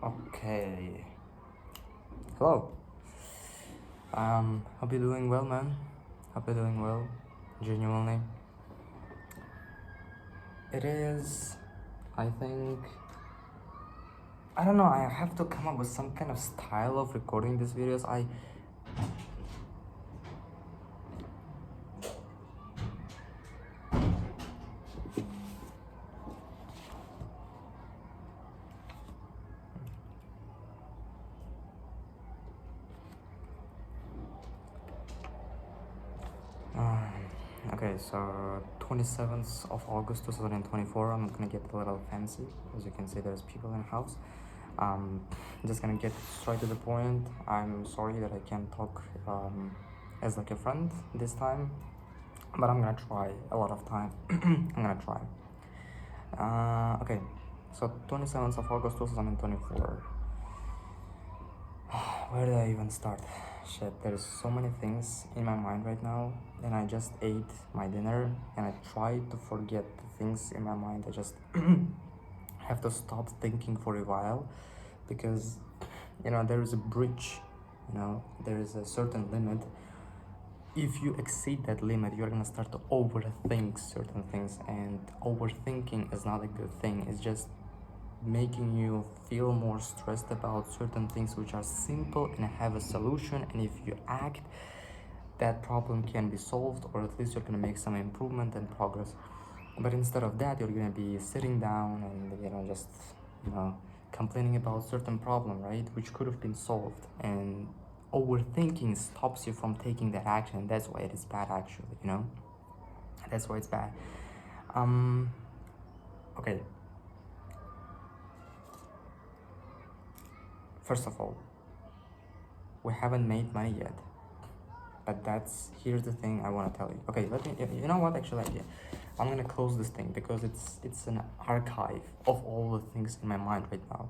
Okay. Hello. Hope you're doing well, man. Hope you're doing well. Genuinely. It is. I think. I don't know. I have to come up with some kind of style of recording these videos. Okay, so 27th of August 2024. I'm gonna get a little fancy. As you can see, there's people in the house. Just gonna get straight to the point. I'm sorry that I can't talk as like a friend this time, but I'm gonna try a lot of time. I'm gonna try. Okay, so 27th of August 2024. Where did I even start? Shit, there's so many things in my mind right now, and I just ate my dinner and I tried to forget the things in my mind. I just have to stop thinking for a while because there is a bridge, there is a certain limit. If you exceed that limit, you're gonna start to overthink certain things, and overthinking is not a good thing. It's just making you feel more stressed about certain things which are simple and have a solution, and if you act, that problem can be solved, or at least you're gonna make some improvement and progress. But instead of that, you're gonna be sitting down and just complaining about certain problem, right, which could have been solved. And overthinking stops you from taking that action. That's why it is bad, actually. That's why it's bad. Okay, first of all, we haven't made money yet, but here's the thing I want to tell you. Okay, you know what, actually, I'm gonna close this thing because it's an archive of all the things in my mind right now.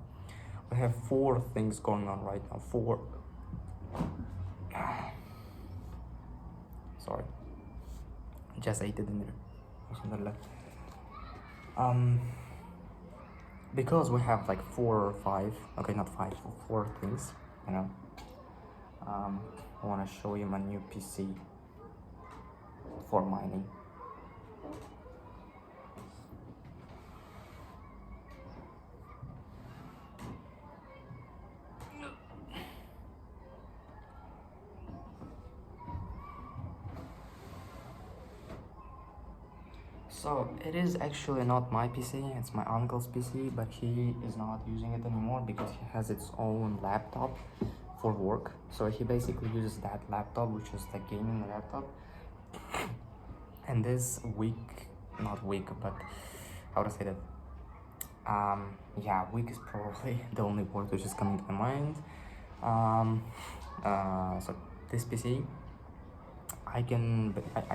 We have 4 things going on right now. 4. Sorry, just ate the dinner. Because we have like 4 or 5, okay, not 5, 4 things, I want to show you my new PC for mining. So it is actually not my PC, it's my uncle's PC, but he is not using it anymore because he has its own laptop for work. So he basically uses that laptop, which is the gaming laptop. And this week, not week, but how to say that? Yeah, week is probably the only word which is coming to my mind. So this PC, I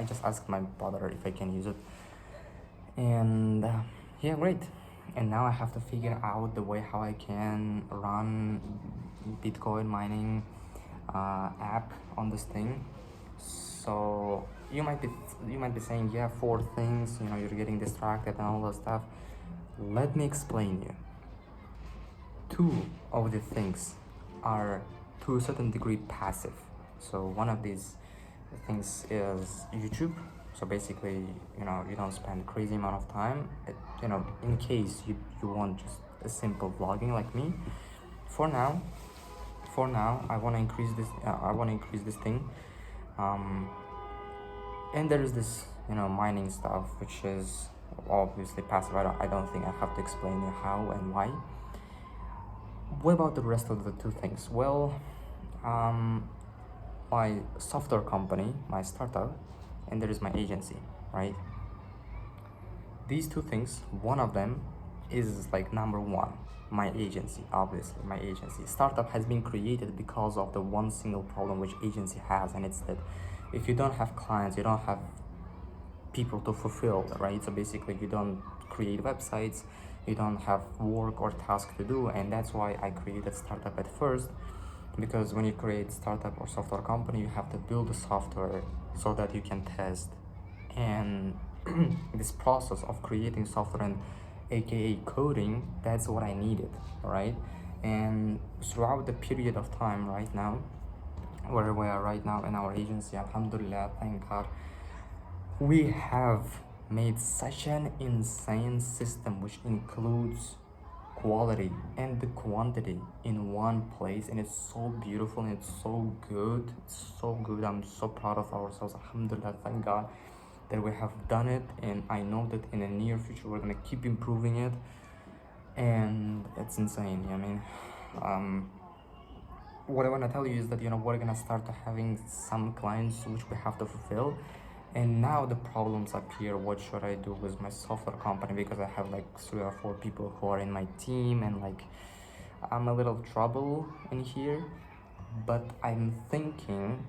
just asked my brother if I can use it, and yeah, great. And now I have to figure out the way how I can run Bitcoin mining app on this thing. So you might be saying, yeah, 4 things, you're getting distracted and all that stuff. Let me explain you. 2 of the things are to a certain degree passive. So one of these things is YouTube. So basically, you don't spend crazy amount of time, in case you want just a simple vlogging like me. For now, I want to increase this thing. And there is this, mining stuff, which is obviously passive. I don't think I have to explain you how and why. What about the rest of the 2 things? Well, my software company, my startup, and there is my agency, right? These 2 things, one of them is like number 1, my agency. Obviously, my agency startup has been created because of the one single problem which agency has, and it's that if you don't have clients, you don't have people to fulfill, right? So basically, you don't create websites, you don't have work or task to do, and that's why I created startup at first. Because when you create startup or software company, you have to build the software so that you can test. And this process of creating software and aka coding, that's what I needed, right? And throughout the period of time right now, where we are right now in our agency, alhamdulillah, thank God, we have made such an insane system which includes quality and the quantity in one place, and it's so beautiful and it's so good. It's so good. I'm so proud of ourselves, alhamdulillah, thank God that we have done it, and I know that in the near future we're gonna keep improving it, and it's insane. I mean, what I want to tell you is that we're gonna start having some clients which we have to fulfill, and now the problems appear. What should I do with my software company? Because I have like 3 or 4 people who are in my team, and like I'm a little trouble in here. But I'm thinking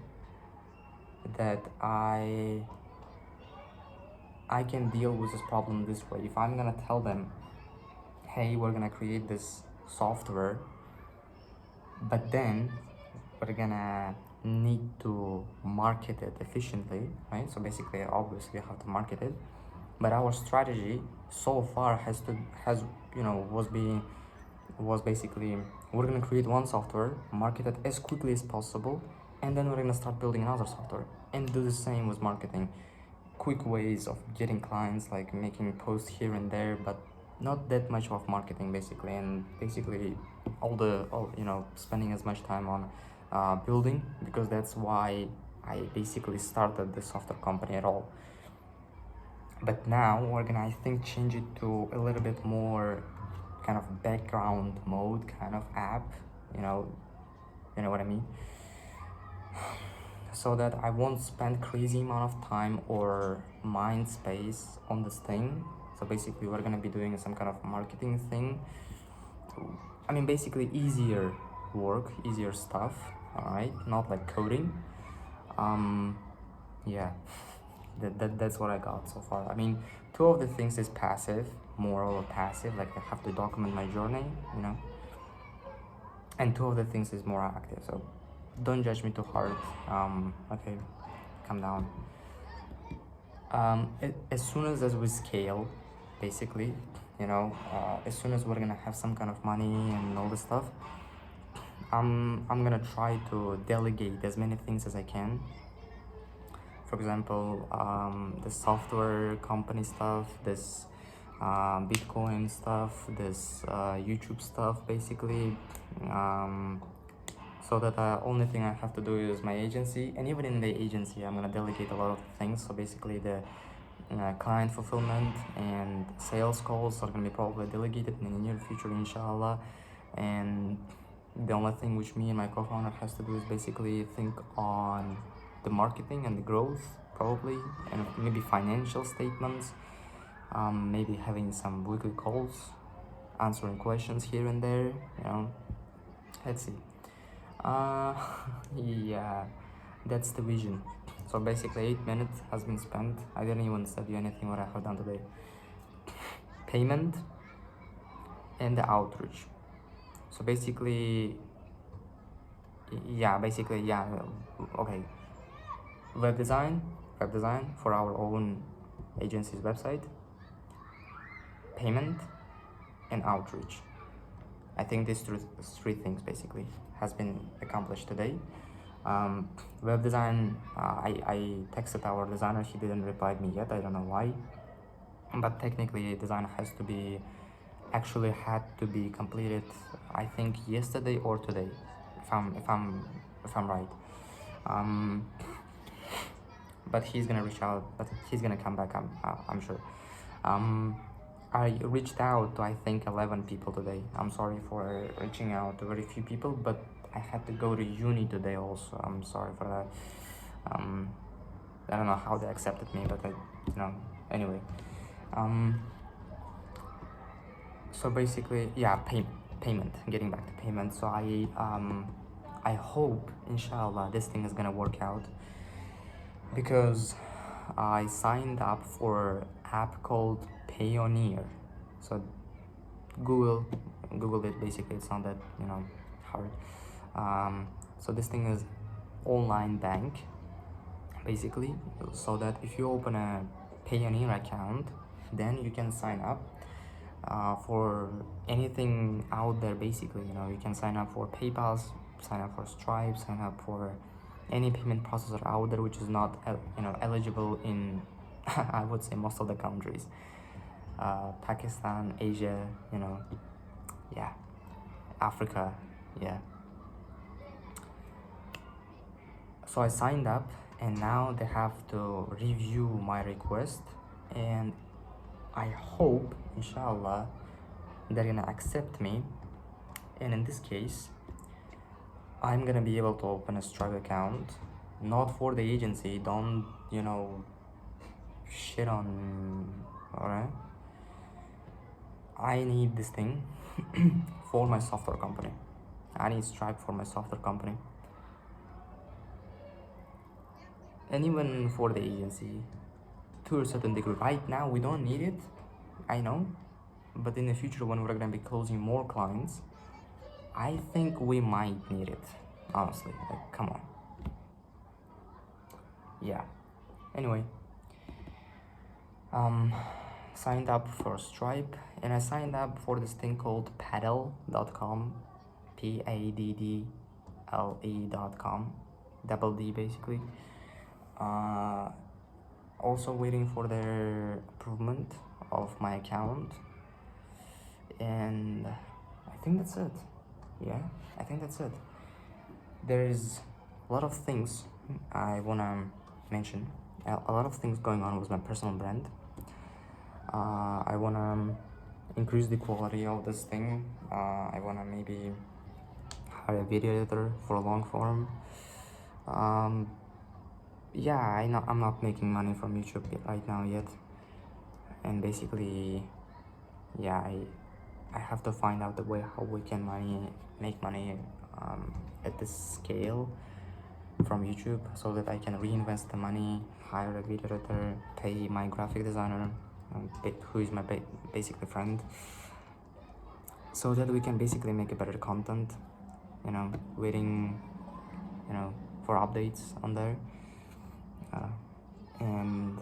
that I can deal with this problem this way. If I'm gonna tell them, hey, we're gonna create this software, but then we're gonna need to market it efficiently, right? So basically, obviously, you have to market it, but our strategy so far was basically, we're gonna create one software, market it as quickly as possible, and then we're gonna start building another software and do the same with marketing. Quick ways of getting clients, like making posts here and there, but not that much of marketing basically, and basically spending as much time on building, because that's why I basically started the software company at all. But now we're gonna, I think, change it to a little bit more kind of background mode kind of app, you know what I mean, so that I won't spend crazy amount of time or mind space on this thing. So basically we're gonna be doing some kind of marketing thing. I mean, basically easier work, easier stuff, all right, not like coding. Yeah, that's what I got so far. I mean, 2 of the things is passive, more or passive, like I have to document my journey, and 2 of the things is more active. So don't judge me too hard. Okay, calm down. As soon as we scale, basically, as soon as we're gonna have some kind of money and all this stuff, I'm gonna try to delegate as many things as I can. For example, the software company stuff, this Bitcoin stuff, this YouTube stuff, basically, so that the only thing I have to do is my agency. And even in the agency, I'm gonna delegate a lot of things. So basically the client fulfillment and sales calls are gonna be probably delegated in the near future, inshallah. And the only thing which me and my co-founder has to do is basically think on the marketing and the growth, probably, and maybe financial statements, maybe having some weekly calls, answering questions here and there, let's see. Yeah, that's the vision. So basically 8 minutes has been spent. I didn't even tell you anything what I have done today. Payment and the outreach. So basically, okay. Web design for our own agency's website, payment, and outreach. I think these 3 things basically has been accomplished today. Web design, I texted our designer, he didn't reply me yet, I don't know why, but technically design actually had to be completed, I think yesterday or today, if I'm right. But he's gonna reach out, but he's gonna come back, I'm sure. I reached out to, I think, 11 people today. I'm sorry for reaching out to very few people, but I had to go to uni today also. I'm sorry for that. I don't know how they accepted me, but anyway. So basically, yeah, payment, getting back to payment. So I hope, inshallah, this thing is gonna work out, because I signed up for an app called Payoneer. So Google it, basically, it's not that hard. So this thing is online bank, basically, so that if you open a Payoneer account, then you can sign up for anything out there. Basically, you can sign up for PayPal, sign up for Stripe, sign up for any payment processor out there which is not eligible in I would say most of the countries, Pakistan, Asia, yeah, Africa, yeah. So I signed up, and now they have to review my request, and I hope, inshallah, they're gonna accept me. And in this case, I'm gonna be able to open a Stripe account, not for the agency. Don't shit on. Alright, I need this thing for my software company. I need Stripe for my software company, and even for the agency to a certain degree. Right now, we don't need it, I know, but in the future, when we're gonna be closing more clients, I think we might need it. Honestly, like, come on. Yeah. Anyway, signed up for Stripe, and I signed up for this thing called paddle.com, paddle.com, double D basically. Also waiting for their approval of my account, and I think that's it. Yeah, I think that's it. There's a lot of things I wanna mention. A lot of things going on with my personal brand. I wanna increase the quality of this thing. I wanna maybe hire a video editor for a long form. Yeah, I'm not making money from YouTube right now yet, and basically, yeah, I have to find out the way how we can make money at this scale from YouTube, so that I can reinvest the money, hire a video editor, pay my graphic designer, who is my basically friend, so that we can basically make a better content, waiting for updates on there. And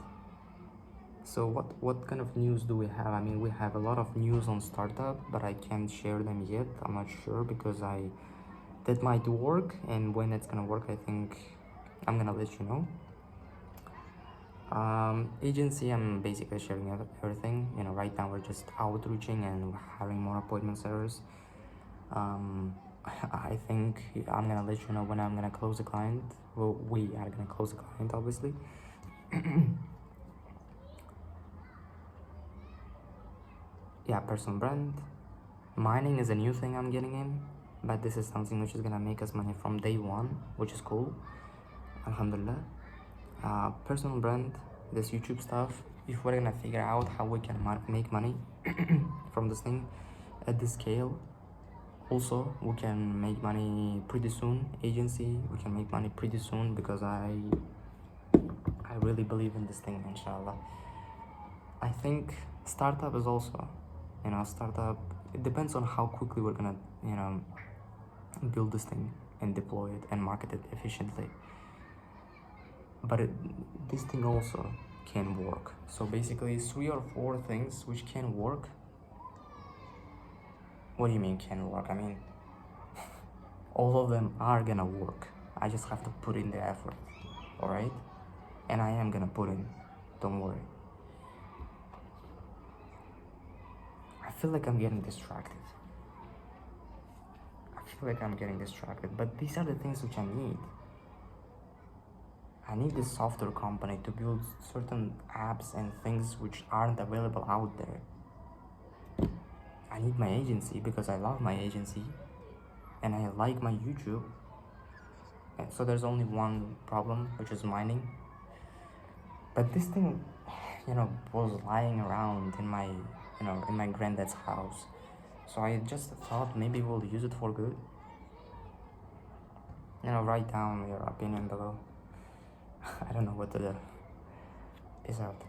so what kind of news do we have? I mean, we have a lot of news on startup, but I can't share them yet. I'm not sure, because that might work, and when it's gonna work, I think I'm gonna let you know. Agency, I'm basically sharing everything. Right now we're just outreaching and hiring more appointment setters. I think I'm gonna let you know when I'm gonna close a client. Well, we are gonna close a client, obviously. Yeah, personal brand. Mining is a new thing I'm getting in, but this is something which is gonna make us money from day one, which is cool. Alhamdulillah. Personal brand, this YouTube stuff. If we're gonna figure out how we can make money from this thing at this scale, also we can make money pretty soon. Agency, we can make money pretty soon, because I really believe in this thing, inshallah. I think startup is also, startup, it depends on how quickly we're gonna, build this thing and deploy it and market it efficiently. But this thing also can work. So basically 3 or 4 things which can work. What do you mean can work? I mean, all of them are gonna work. I just have to put in the effort, alright? And I am gonna put in, don't worry. I feel like I'm getting distracted. But these are the things which I need. I need this software company to build certain apps and things which aren't available out there. I need my agency, because I love my agency and I like my YouTube. And so there's only one problem, which is mining. But this thing, was lying around in my granddad's house. So I just thought maybe we'll use it for good. Write down your opinion below. I don't know what to do. Peace out.